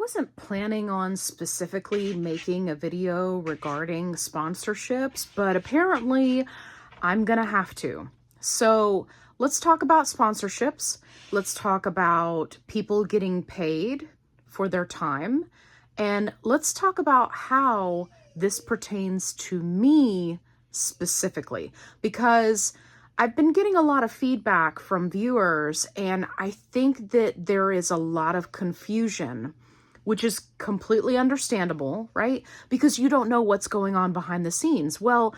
wasn't planning on specifically making a video regarding sponsorships, but apparently I'm gonna have to. So let's talk about sponsorships. Let's talk about people getting paid for their time. And let's talk about how this pertains to me specifically, because I've been getting a lot of feedback from viewers, and I think that there is a lot of confusion, which is completely understandable, right? Because you don't know what's going on behind the scenes. Well,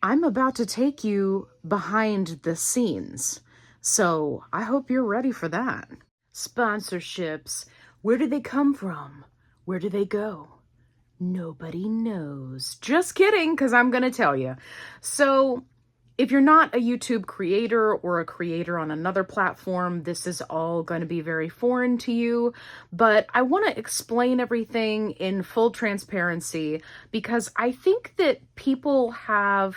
I'm about to take you behind the scenes, so I hope you're ready for that. Sponsorships, where do they come from? Where do they go? Nobody knows. Just kidding, because I'm going to tell you. So if you're not a YouTube creator or a creator on another platform, this is all going to be very foreign to you. But I want to explain everything in full transparency, because I think that people have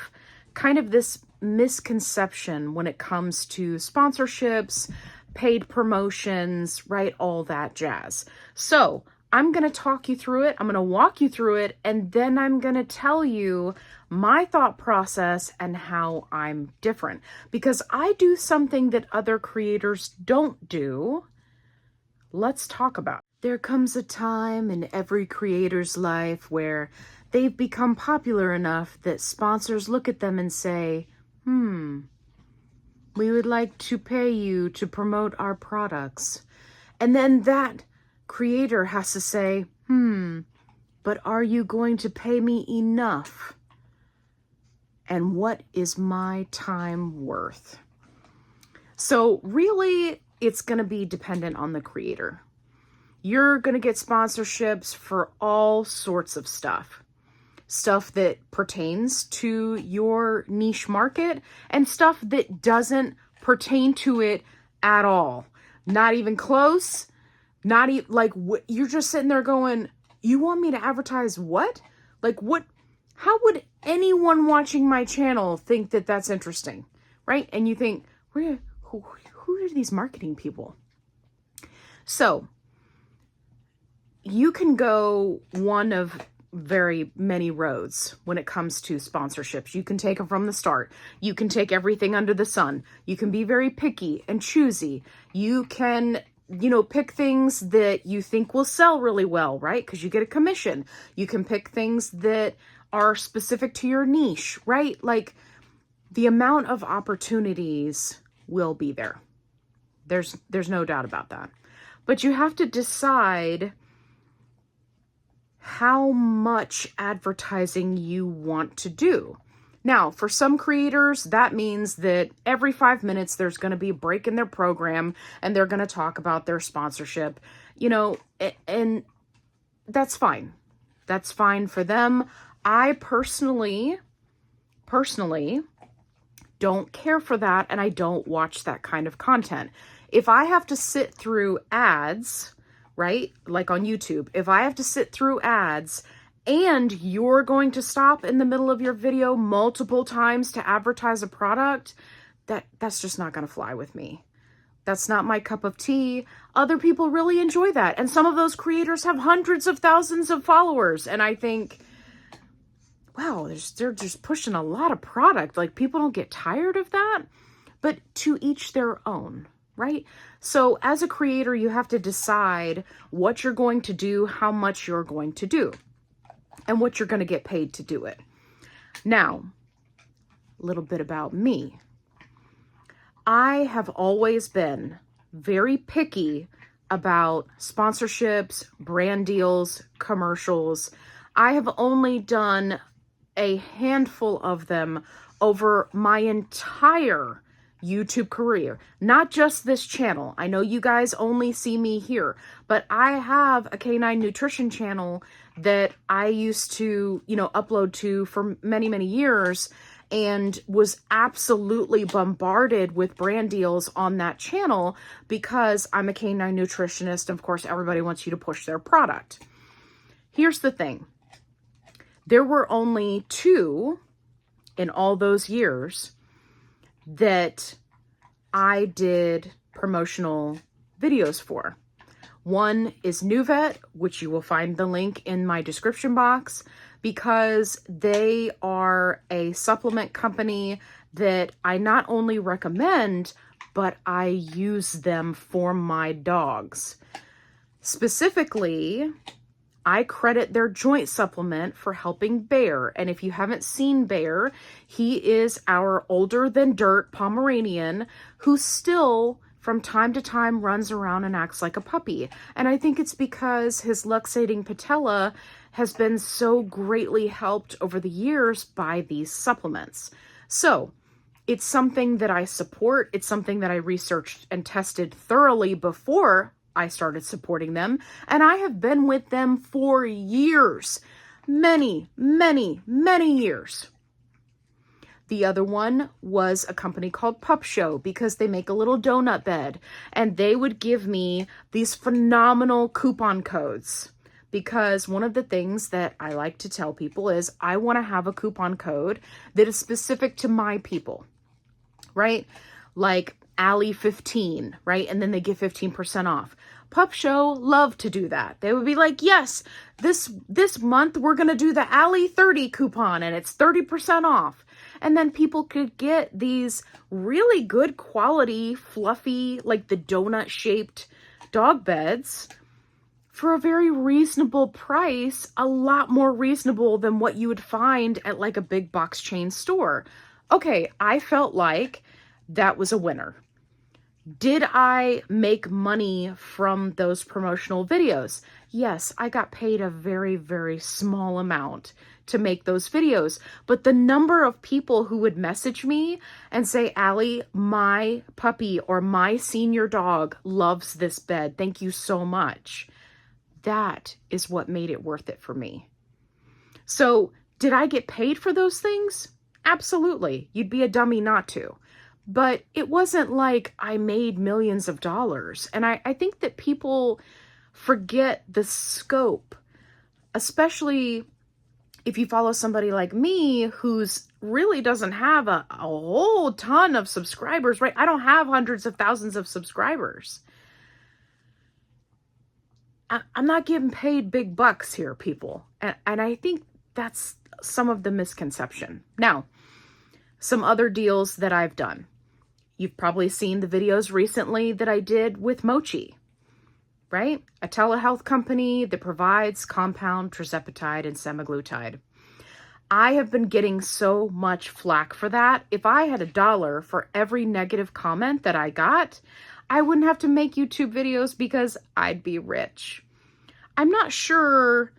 kind of this misconception when it comes to sponsorships, paid promotions, right? All that jazz. So I'm going to talk you through it. I'm going to walk you through it. And then I'm going to tell you my thought process and how I'm different, because I do something that other creators don't do. Let's talk about it. There comes a time in every creator's life where they've become popular enough that sponsors look at them and say, we would like to pay you to promote our products. And then that creator has to say, but are you going to pay me enough? And what is my time worth? So really, it's going to be dependent on the creator. You're going to get sponsorships for all sorts of stuff. Stuff that pertains to your niche market and stuff that doesn't pertain to it at all. Not even close. Not even like you're just sitting there going, you want me to advertise what? Like what? How would anyone watching my channel think that that's interesting, right? And you think, who are these marketing people? So you can go one of very many roads when it comes to sponsorships. You can take them from the start. You can take everything under the sun. You can be very picky and choosy. You can, pick things that you think will sell really well, right? Because you get a commission. You can pick things that are specific to your niche, right? Like the amount of opportunities will be there. There's no doubt about that. But you have to decide how much advertising you want to do. Now, for some creators, that means that every 5 minutes there's going to be a break in their program and they're going to talk about their sponsorship, and that's fine. That's fine for them. I personally don't care for that, and I don't watch that kind of content. If I have to sit through ads, right? Like on YouTube, if I have to sit through ads and you're going to stop in the middle of your video multiple times to advertise a product, that's just not going to fly with me. That's not my cup of tea. Other people really enjoy that. And some of those creators have hundreds of thousands of followers. And I think, wow, they're just pushing a lot of product. Like, people don't get tired of that. But to each their own, right? So as a creator, you have to decide what you're going to do, how much you're going to do, and what you're going to get paid to do it. Now, a little bit about me. I have always been very picky about sponsorships, brand deals, commercials. I have only done a handful of them over my entire YouTube career, not just this channel. I know you guys only see me here, but I have a canine nutrition channel that I used to, upload to for many, many years, and was absolutely bombarded with brand deals on that channel because I'm a canine nutritionist. Of course, everybody wants you to push their product. Here's the thing. There were only 2 in all those years that I did promotional videos for. One is NuVet, which you will find the link in my description box, because they are a supplement company that I not only recommend, but I use them for my dogs. Specifically, I credit their joint supplement for helping Bear. And if you haven't seen Bear, he is our older than dirt Pomeranian who still from time to time runs around and acts like a puppy. And I think it's because his luxating patella has been so greatly helped over the years by these supplements. So it's something that I support. It's something that I researched and tested thoroughly before I started supporting them. And I have been with them for years. Many, many, many years. The other one was a company called Pup Show, because they make a little donut bed, and they would give me these phenomenal coupon codes. Because one of the things that I like to tell people is I want to have a coupon code that is specific to my people, right? Like Allie 15, right? And then they give 15% off. Pup Show love to do that. They would be like, yes, this month we're going to do the Allie 30 coupon and it's 30% off. And then people could get these really good quality, fluffy, like the donut shaped dog beds for a very reasonable price, a lot more reasonable than what you would find at like a big box chain store. Okay, I felt like that was a winner. Did I make money from those promotional videos? Yes, I got paid a very, very small amount to make those videos. But the number of people who would message me and say, Allie, my puppy or my senior dog loves this bed. Thank you so much. That is what made it worth it for me. So did I get paid for those things? Absolutely. You'd be a dummy not to. But it wasn't like I made millions of dollars. And I think that people forget the scope, especially if you follow somebody like me who's really doesn't have a whole ton of subscribers, right? I don't have hundreds of thousands of subscribers. I'm not getting paid big bucks here, people. And I think that's some of the misconception. Now, some other deals that I've done. You've probably seen the videos recently that I did with Mochi, right? A telehealth company that provides compound tirzepatide and semaglutide. I have been getting so much flack for that. If I had $1 for every negative comment that I got, I wouldn't have to make YouTube videos because I'd be rich. I'm not sure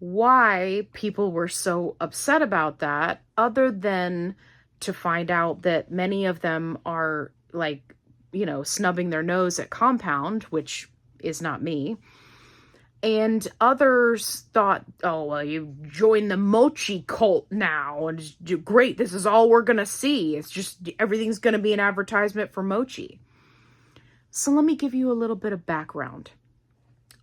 why people were so upset about that, other than to find out that many of them are like, snubbing their nose at compound, which is not me. And others thought, oh, well, you joined the Mochi cult now, and great, this is all we're going to see. It's just, everything's going to be an advertisement for Mochi. So let me give you a little bit of background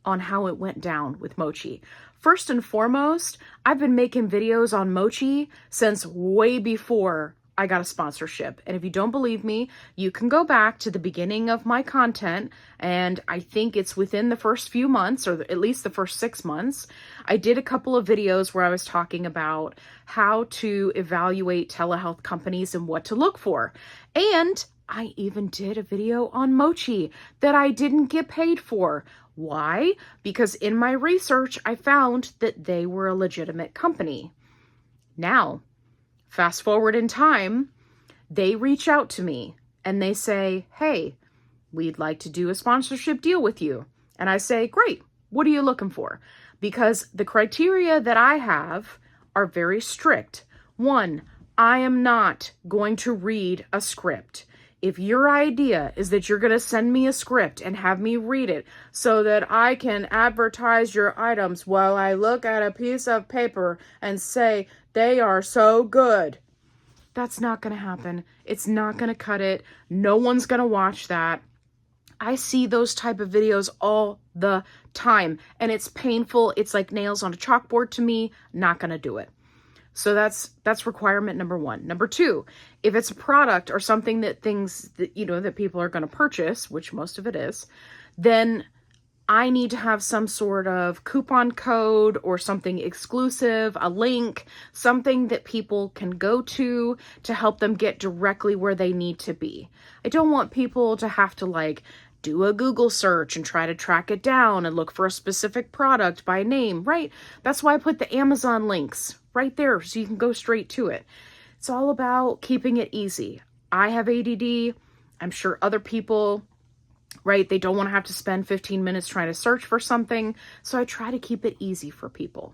on how it went down with Mochi. First and foremost, I've been making videos on Mochi since way before I got a sponsorship. And if you don't believe me, you can go back to the beginning of my content, and I think it's within the first few months, or at least the first 6 months, I did a couple of videos where I was talking about how to evaluate telehealth companies and what to look for. And I even did a video on Mochi that I didn't get paid for. Why? Because in my research, I found that they were a legitimate company. Now, fast forward in time, they reach out to me and they say, hey, we'd like to do a sponsorship deal with you. And I say, great, what are you looking for? Because the criteria that I have are very strict. One, I am not going to read a script. If your idea is that you're going to send me a script and have me read it so that I can advertise your items while I look at a piece of paper and say they are so good, that's not going to happen. It's not going to cut it. No one's going to watch that. I see those type of videos all the time, and it's painful. It's like nails on a chalkboard to me. Not going to do it. So that's requirement number one. Number two, if it's a product or something that that people are going to purchase, which most of it is, then I need to have some sort of coupon code or something exclusive, a link, something that people can go to help them get directly where they need to be. I don't want people to have to like do a Google search and try to track it down and look for a specific product by name, right? That's why I put the Amazon links right there so you can go straight to it. It's all about keeping it easy. I have ADD. I'm sure other people, right? They don't want to have to spend 15 minutes trying to search for something. So I try to keep it easy for people.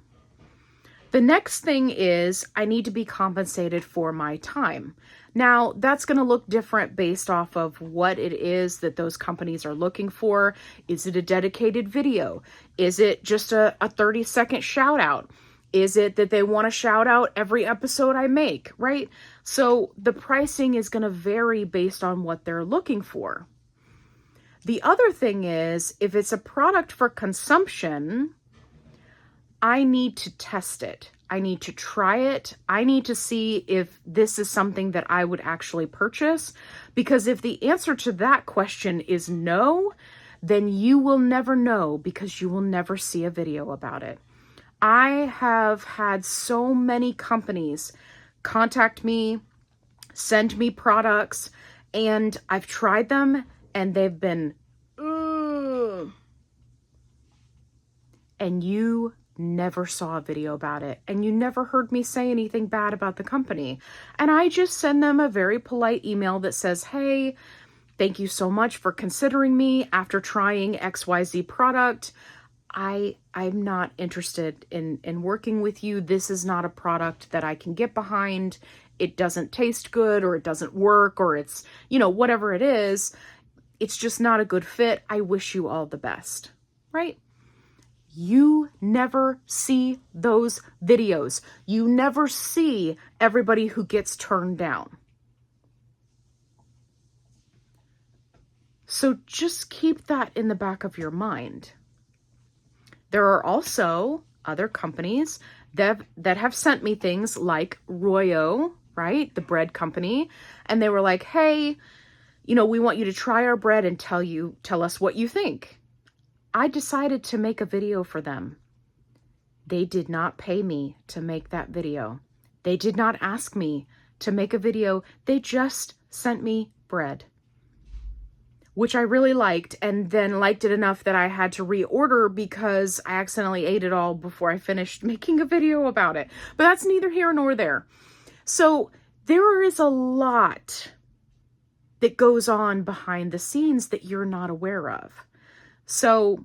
The next thing is I need to be compensated for my time. Now, that's going to look different based off of what it is that those companies are looking for. Is it a dedicated video? Is it just a 30-second shout out? Is it that they want to shout out every episode I make, right? So the pricing is going to vary based on what they're looking for. The other thing is, if it's a product for consumption, I need to test it. I need to try it. I need to see if this is something that I would actually purchase. Because if the answer to that question is no, then you will never know because you will never see a video about it. I have had so many companies contact me, send me products, and I've tried them and they've been, and you never saw a video about it, and you never heard me say anything bad about the company. And I just send them a very polite email that says, hey, thank you so much for considering me after trying XYZ product. I'm not interested in working with you. This is not a product that I can get behind. It doesn't taste good, or it doesn't work, or it's, whatever it is. It's just not a good fit. I wish you all the best, right? You never see those videos. You never see everybody who gets turned down. So just keep that in the back of your mind. There are also other companies that have sent me things like Royo, right? The bread company. And they were like, hey, we want you to try our bread and tell us what you think. I decided to make a video for them. They did not pay me to make that video. They did not ask me to make a video. They just sent me bread, which I really liked, and then liked it enough that I had to reorder because I accidentally ate it all before I finished making a video about it. But that's neither here nor there. So there is a lot that goes on behind the scenes that you're not aware of. So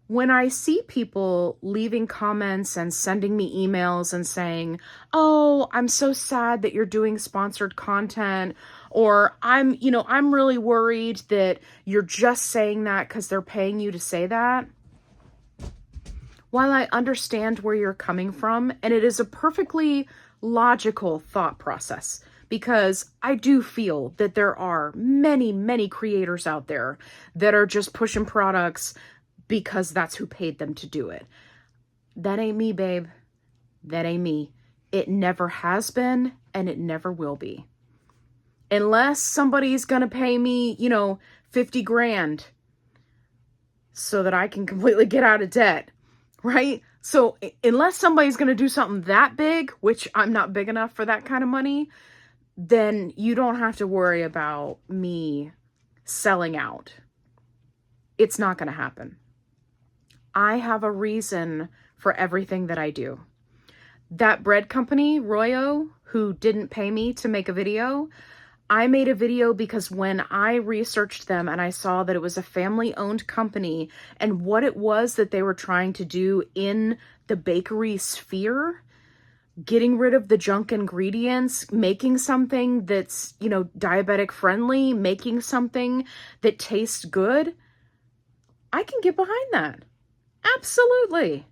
when I see people leaving comments and sending me emails and saying, oh, I'm so sad that you're doing sponsored content, or I'm really worried that you're just saying that because they're paying you to say that. While I understand where you're coming from, and it is a perfectly logical thought process, because I do feel that there are many, many creators out there that are just pushing products because that's who paid them to do it. That ain't me, babe. That ain't me. It never has been, and it never will be. Unless somebody's gonna pay me, 50 grand so that I can completely get out of debt, right? So unless somebody's gonna do something that big, which I'm not big enough for that kind of money, then you don't have to worry about me selling out. It's not going to happen. I have a reason for everything that I do. That bread company, Royo, who didn't pay me to make a video, I made a video because when I researched them and I saw that it was a family-owned company and what it was that they were trying to do in the bakery sphere, getting rid of the junk ingredients, making something that's, diabetic friendly, making something that tastes good, I can get behind that. Absolutely.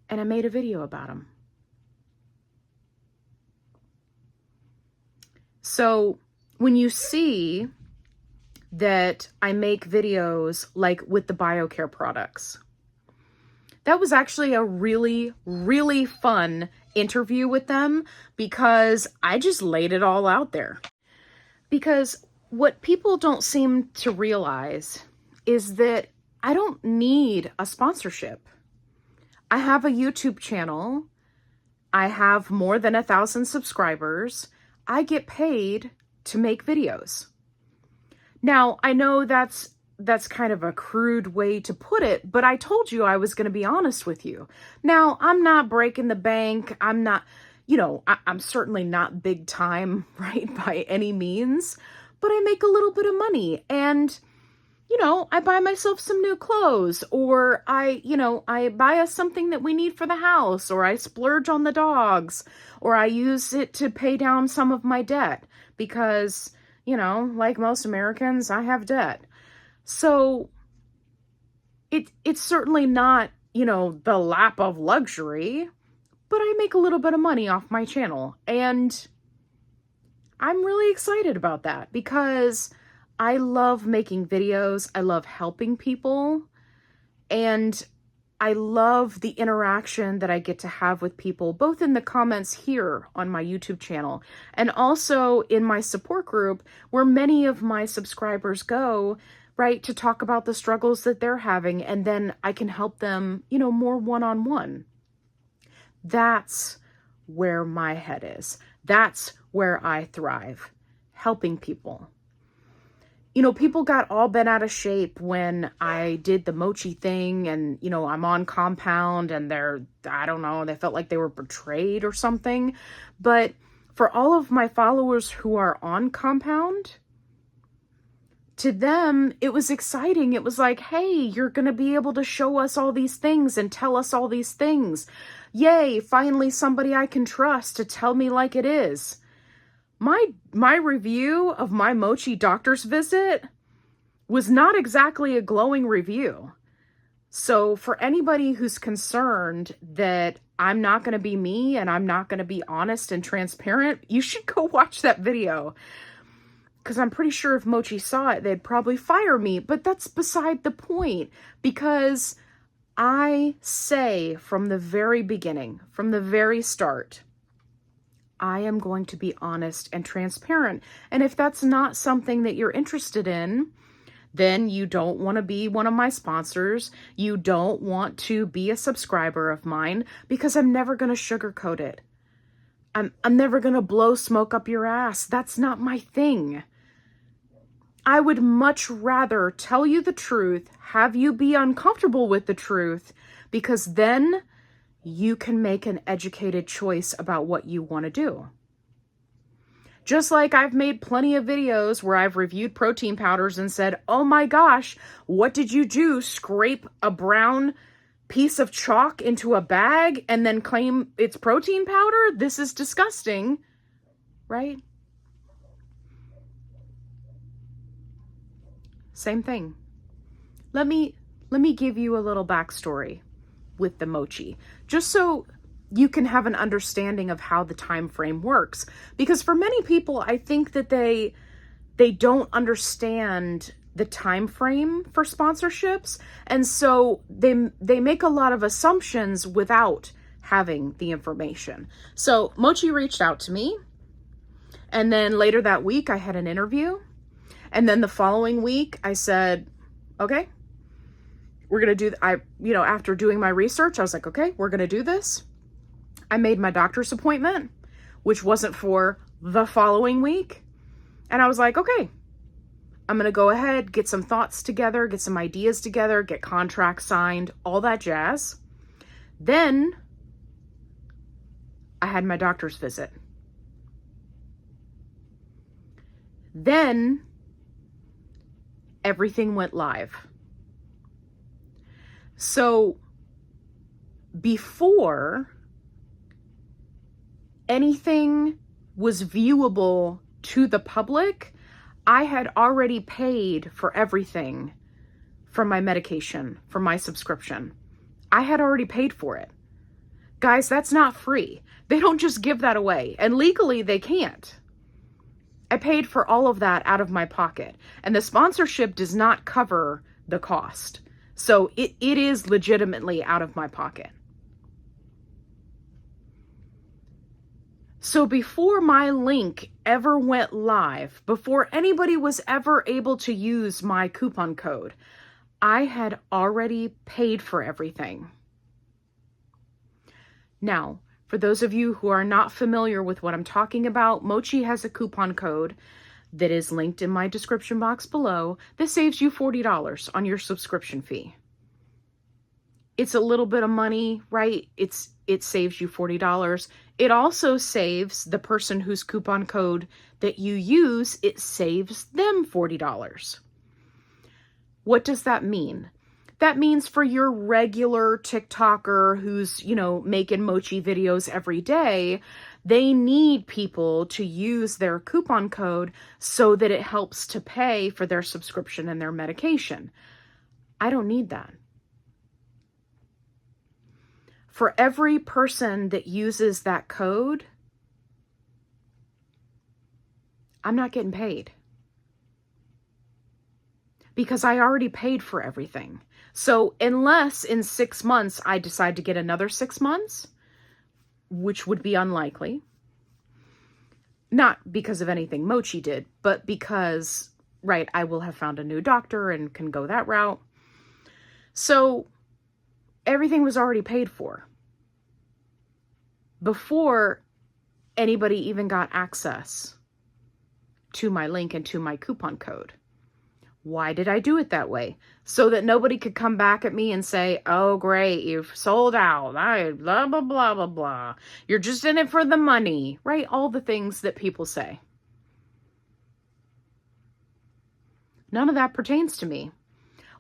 And I made a video about them. So when you see that I make videos like with the Biocare products, that was actually a really, really fun interview with them because I just laid it all out there. Because what people don't seem to realize is that I don't need a sponsorship. I have a YouTube channel. I have more than 1,000 subscribers. I get paid to make videos. Now, I know that's kind of a crude way to put it, but I told you I was going to be honest with you. Now, I'm not breaking the bank. I'm not, I'm certainly not big time, right, by any means, but I make a little bit of money, and I buy myself some new clothes, or I buy us something that we need for the house, or I splurge on the dogs, or I use it to pay down some of my debt because, like most Americans, I have debt. So it's certainly not, the lap of luxury, but I make a little bit of money off my channel, and I'm really excited about that because I love making videos. I love helping people, and I love the interaction that I get to have with people, both in the comments here on my YouTube channel and also in my support group where many of my subscribers go, right, to talk about the struggles that they're having, and then I can help them, more one-on-one. That's where my head is. That's where I thrive, helping people. People got all bent out of shape when I did the Mochi thing, and, I'm on Compound, and I don't know, they felt like they were betrayed or something. But for all of my followers who are on Compound, to them, it was exciting. It was like, hey, you're going to be able to show us all these things and tell us all these things. Yay, finally somebody I can trust to tell me like it is. My review of my Mochi doctor's visit was not exactly a glowing review. So for anybody who's concerned that I'm not going to be me and I'm not going to be honest and transparent, you should go watch that video. Because I'm pretty sure if Mochi saw it, they'd probably fire me. But that's beside the point, because I say from the very beginning, from the very start, I am going to be honest and transparent. And if that's not something that you're interested in, then you don't want to be one of my sponsors. You don't want to be a subscriber of mine, because I'm never going to sugarcoat it. I'm never going to blow smoke up your ass. That's not my thing. I would much rather tell you the truth, have you be uncomfortable with the truth, because then you can make an educated choice about what you want to do. Just like I've made plenty of videos where I've reviewed protein powders and said, oh my gosh, what did you do? Scrape a brown piece of chalk into a bag and then claim it's protein powder? This is disgusting, right? Same thing. Let me give you a little backstory with the Mochi, just so you can have an understanding of how the time frame works. Because for many people, I think that they don't understand the time frame for sponsorships, and so they make a lot of assumptions without having the information. So Mochi reached out to me, and then later that week I had an interview, and then the following week I said, okay, we're going to do, after doing my research, I was like, okay, we're going to do this. I made my doctor's appointment, which wasn't for the following week. And I was like, okay, I'm going to go ahead, get some thoughts together, get some ideas together, get contracts signed, all that jazz. Then I had my doctor's visit. Then everything went live. So before anything was viewable to the public, I had already paid for everything from my medication, for my subscription. I had already paid for it. Guys, that's not free. They don't just give that away. And legally, they can't. I paid for all of that out of my pocket. And the sponsorship does not cover the cost. So it is legitimately out of my pocket. So before my link ever went live, before anybody was ever able to use my coupon code, I had already paid for everything. Now, for those of you who are not familiar with what I'm talking about, Mochi has a coupon code that is linked in my description box below that saves you $40 on your subscription fee. It's a little bit of money, right? It saves you $40. It also saves the person whose coupon code that you use, it saves them $40. What does that mean? That means for your regular TikToker who's, making Mochi videos every day, they need people to use their coupon code so that it helps to pay for their subscription and their medication. I don't need that. For every person that uses that code, I'm not getting paid. Because I already paid for everything. So unless in 6 months I decide to get another 6 months, which would be unlikely, not because of anything Mochi did, but because, right, I will have found a new doctor and can go that route. So everything was already paid for before anybody even got access to my link and to my coupon code. Why did I do it that way? So that nobody could come back at me and say, oh, great, you've sold out. Blah, blah, blah, blah, blah. You're just in it for the money, right? All the things that people say. None of that pertains to me.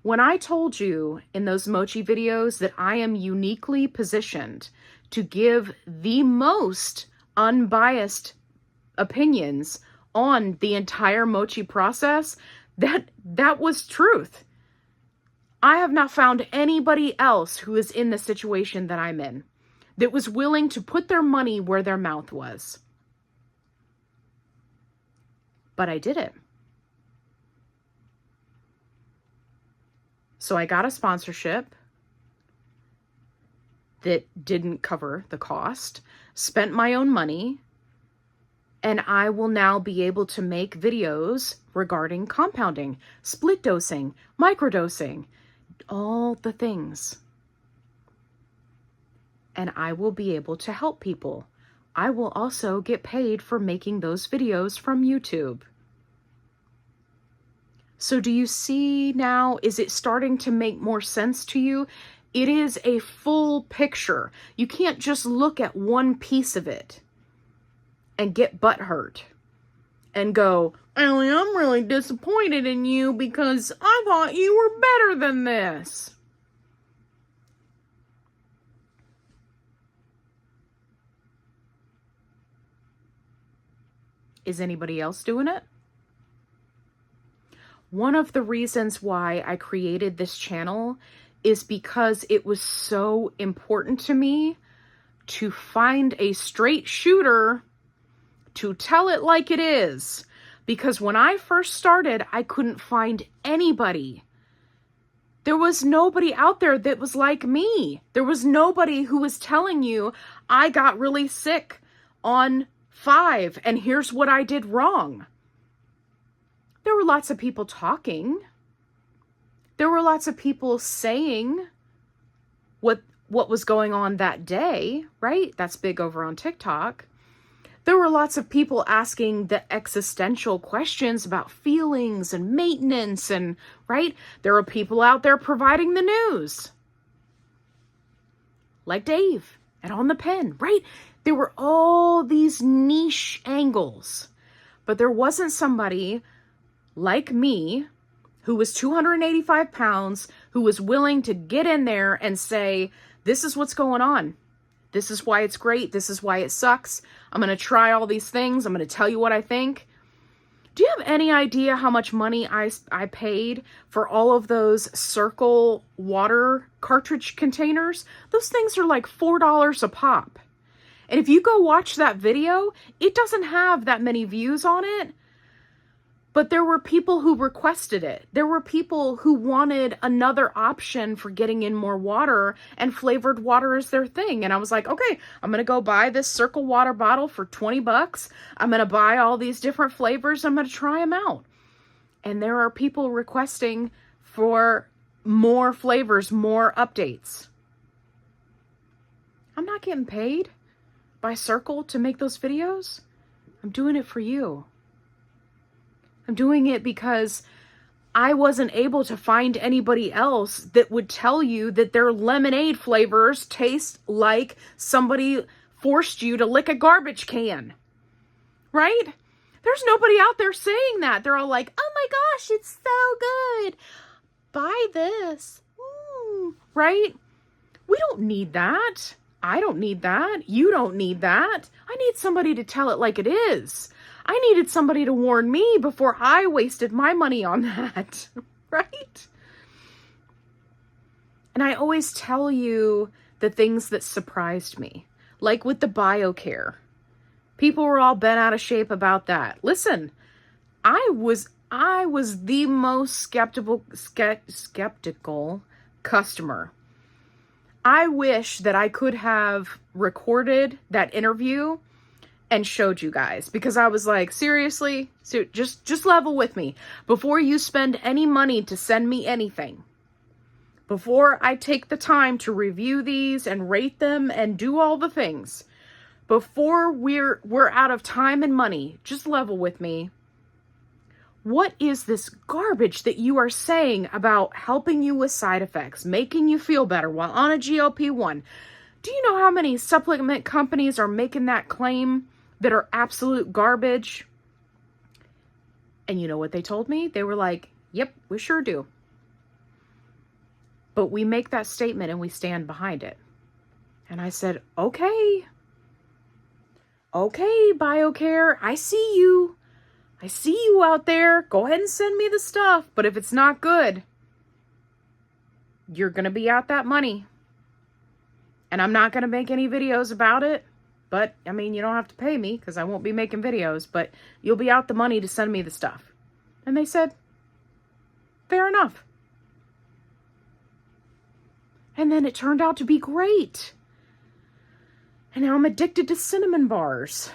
When I told you in those Mochi videos that I am uniquely positioned to give the most unbiased opinions on the entire Mochi process, that was truth. I have not found anybody else who is in the situation that I'm in that was willing to put their money where their mouth was. But I did it. So I got a sponsorship that didn't cover the cost, spent my own money, and I will now be able to make videos regarding compounding, split dosing, microdosing, all the things. And I will be able to help people. I will also get paid for making those videos from YouTube. So do you see now, is it starting to make more sense to you? It is a full picture. You can't just look at one piece of it and get butthurt and go, Ellie, I'm really disappointed in you because I thought you were better than this. Is anybody else doing it? One of the reasons why I created this channel is because it was so important to me to find a straight shooter to tell it like it is. Because when I first started, I couldn't find anybody. There was nobody out there that was like me. There was nobody who was telling you, I got really sick on 5 and here's what I did wrong. There were lots of people talking. There were lots of people saying what was going on that day, right? That's big over on TikTok. There were lots of people asking the existential questions about feelings and maintenance and, right? There were people out there providing the news. Like Dave and On the Pen, right? There were all these niche angles. But there wasn't somebody like me who was 285 pounds, who was willing to get in there and say, this is what's going on. This is why it's great. This is why it sucks. I'm going to try all these things. I'm going to tell you what I think. Do you have any idea how much money I paid for all of those Circle water cartridge containers? Those things are like $4 a pop. And if you go watch that video, it doesn't have that many views on it. But there were people who requested it. There were people who wanted another option for getting in more water, and flavored water is their thing. And I was like, okay, I'm going to go buy this Circle water bottle for $20. I'm going to buy all these different flavors. I'm going to try them out. And there are people requesting for more flavors, more updates. I'm not getting paid by Circle to make those videos. I'm doing it for you. I'm doing it because I wasn't able to find anybody else that would tell you that their lemonade flavors taste like somebody forced you to lick a garbage can, right? There's nobody out there saying that. They're all like, oh my gosh, it's so good. Buy this. Right? We don't need that. I don't need that. You don't need that. I need somebody to tell it like it is. I needed somebody to warn me before I wasted my money on that, right? And I always tell you the things that surprised me, like with the Biocare. People were all bent out of shape about that. Listen, I was the most skeptical customer. I wish that I could have recorded that interview and showed you guys, because I was like, seriously, so just level with me. Before you spend any money to send me anything, before I take the time to review these and rate them and do all the things, before we're out of time and money, just level with me. What is this garbage that you are saying about helping you with side effects, making you feel better while on a GLP-1? Do you know how many supplement companies are making that claim that are absolute garbage? And you know what they told me? They were like, yep, we sure do. But we make that statement and we stand behind it. And I said, okay, Biocare, I see you. I see you out there. Go ahead and send me the stuff. But if it's not good, you're going to be out that money. And I'm not going to make any videos about it. But, I mean, you don't have to pay me because I won't be making videos. But you'll be out the money to send me the stuff. And they said, fair enough. And then it turned out to be great. And now I'm addicted to cinnamon bars,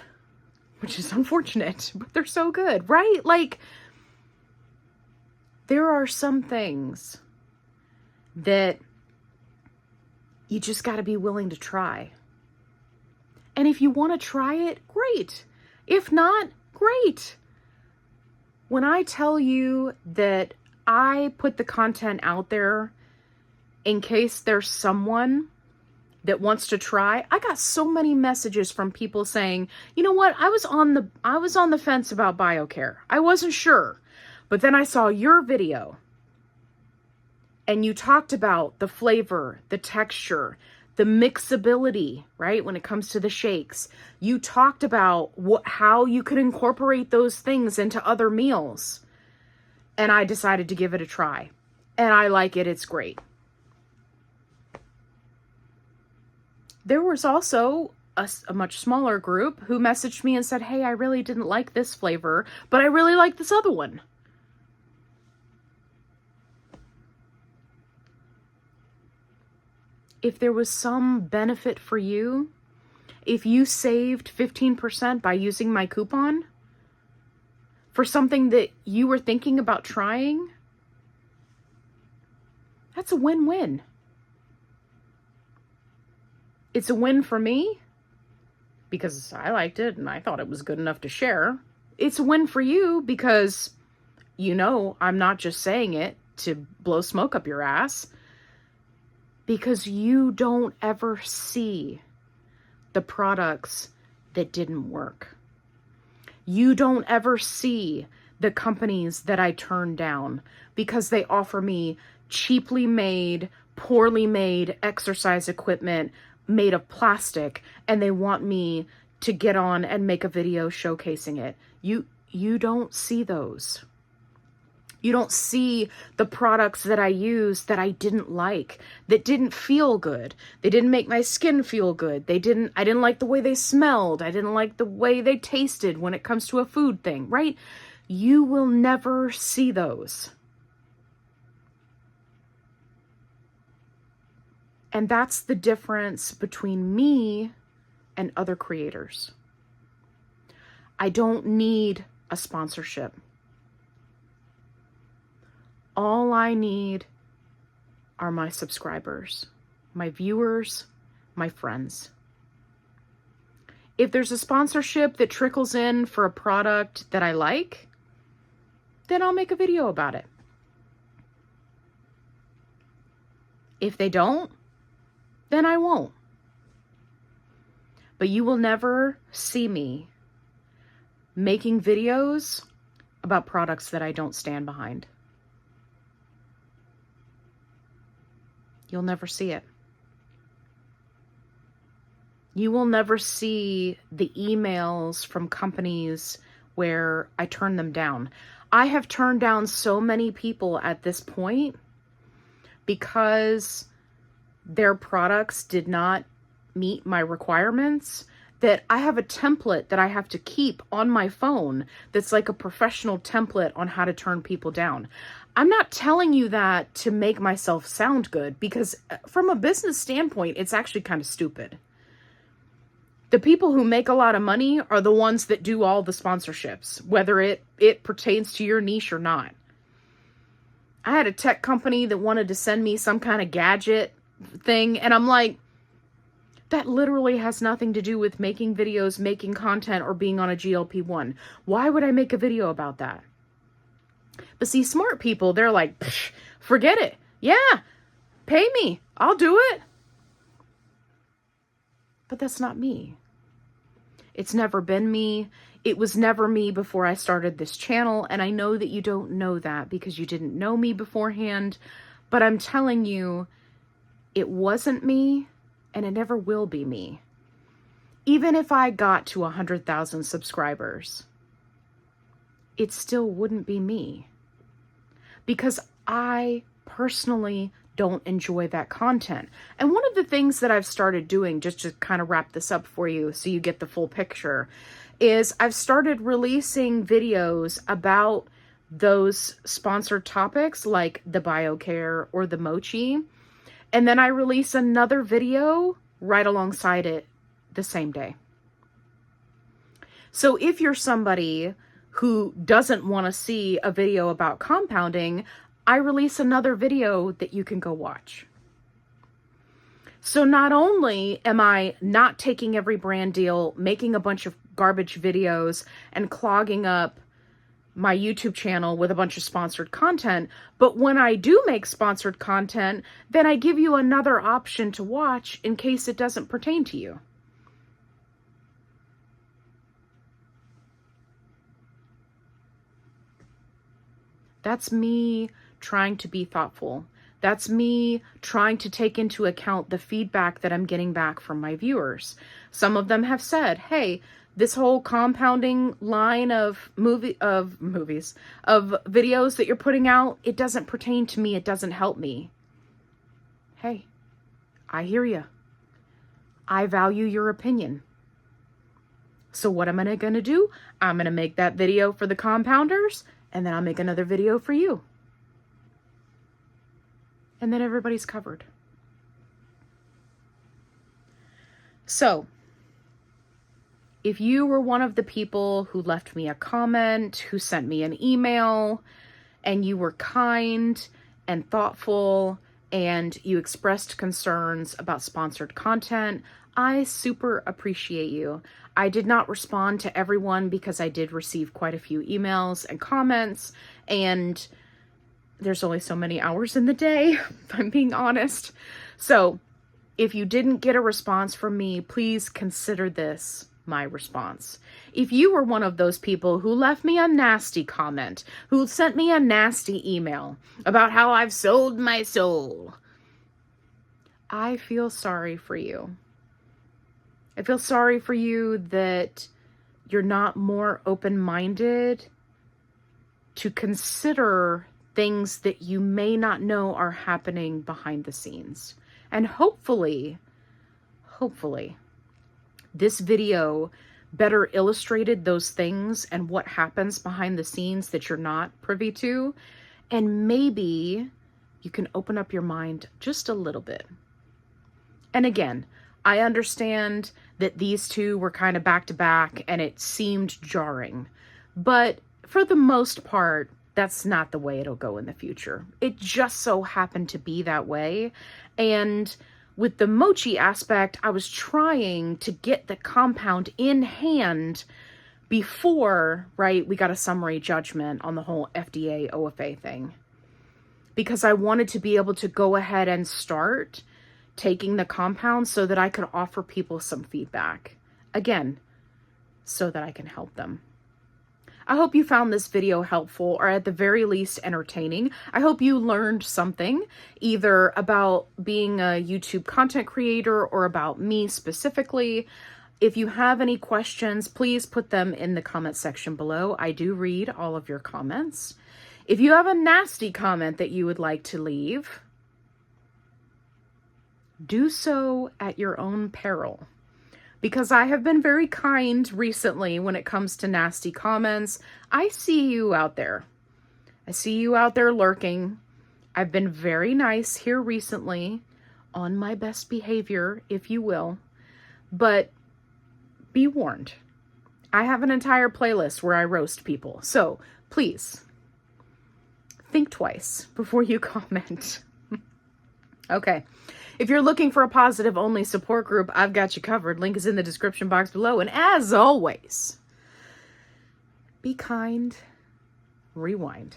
which is unfortunate, but they're so good, right? Like, there are some things that you just got to be willing to try. And if you want to try it, great. If not, great. When I tell you that I put the content out there in case there's someone that wants to try, I got so many messages from people saying, you know what, I was on the fence about Biocare. I wasn't sure. But then I saw your video and you talked about the flavor, the texture, the mixability, right? When it comes to the shakes, you talked about how you could incorporate those things into other meals. And I decided to give it a try. And I like it. It's great. There was also a much smaller group who messaged me and said, hey, I really didn't like this flavor, but I really like this other one. If there was some benefit for you, if you saved 15% by using my coupon for something that you were thinking about trying, that's a win-win. It's a win for me because I liked it and I thought it was good enough to share. It's a win for you because, you know, I'm not just saying it to blow smoke up your ass, because you don't ever see the products that didn't work. You don't ever see the companies that I turned down because they offer me cheaply made, poorly made exercise equipment made of plastic, and they want me to get on and make a video showcasing it. You don't see those. You don't see the products that I use that I didn't like, that didn't feel good. They didn't make my skin feel good. I didn't like the way they smelled. I didn't like the way they tasted when it comes to a food thing, right? You will never see those. And that's the difference between me and other creators. I don't need a sponsorship. All I need are my subscribers, my viewers, my friends. If there's a sponsorship that trickles in for a product that I like, then I'll make a video about it. If they don't, then I won't. But you will never see me making videos about products that I don't stand behind. You'll never see it. You will never see the emails from companies where I turn them down. I have turned down so many people at this point because their products did not meet my requirements, that I have a template that I have to keep on my phone that's like a professional template on how to turn people down. I'm not telling you that to make myself sound good, because from a business standpoint, it's actually kind of stupid. The people who make a lot of money are the ones that do all the sponsorships, whether it pertains to your niche or not. I had a tech company that wanted to send me some kind of gadget thing, and I'm like, that literally has nothing to do with making videos, making content, or being on a GLP-1. Why would I make a video about that? But see, smart people, they're like, forget it. Yeah, pay me. I'll do it. But that's not me. It's never been me. It was never me before I started this channel. And I know that you don't know that because you didn't know me beforehand. But I'm telling you, it wasn't me. And it never will be me. Even if I got to 100,000 subscribers, it still wouldn't be me. Because I personally don't enjoy that content. And one of the things that I've started doing, just to kind of wrap this up for you so you get the full picture, is I've started releasing videos about those sponsored topics like the Biocare or the Mochi. And then I release another video right alongside it the same day. So if you're somebody who doesn't want to see a video about compounding, I release another video that you can go watch. So not only am I not taking every brand deal, making a bunch of garbage videos, and clogging up my YouTube channel with a bunch of sponsored content, but when I do make sponsored content, then I give you another option to watch in case it doesn't pertain to you. That's me trying to be thoughtful. That's me trying to take into account the feedback that I'm getting back from my viewers. Some of them have said, hey, this whole compounding line of videos that you're putting out, it doesn't pertain to me. It doesn't help me. Hey, I hear you. I value your opinion. So what am I going to do? I'm going to make that video for the compounders, and then I'll make another video for you. And then everybody's covered. So, if you were one of the people who left me a comment, who sent me an email, and you were kind and thoughtful, and you expressed concerns about sponsored content, I super appreciate you. I did not respond to everyone because I did receive quite a few emails and comments, and there's only so many hours in the day, if I'm being honest. So, if you didn't get a response from me, please consider this my response. If you were one of those people who left me a nasty comment, who sent me a nasty email about how I've sold my soul, I feel sorry for you. I feel sorry for you that you're not more open-minded to consider things that you may not know are happening behind the scenes. And hopefully, this video better illustrated those things and what happens behind the scenes that you're not privy to. And maybe you can open up your mind just a little bit. And again, I understand that these two were kind of back to back and it seemed jarring. But for the most part, that's not the way it'll go in the future. It just so happened to be that way. And with the Mochi aspect, I was trying to get the compound in hand before, right, we got a summary judgment on the whole FDA OFA thing. Because I wanted to be able to go ahead and start taking the compound so that I could offer people some feedback. Again, so that I can help them. I hope you found this video helpful, or at the very least entertaining. I hope you learned something, either about being a YouTube content creator or about me specifically. If you have any questions, please put them in the comment section below. I do read all of your comments. If you have a nasty comment that you would like to leave, do so at your own peril. Because I have been very kind recently when it comes to nasty comments. I see you out there. I see you out there lurking. I've been very nice here recently, on my best behavior, if you will. But be warned. I have an entire playlist where I roast people. So please, think twice before you comment. Okay. If you're looking for a positive-only support group, I've got you covered. Link is in the description box below. And as always, be kind, rewind.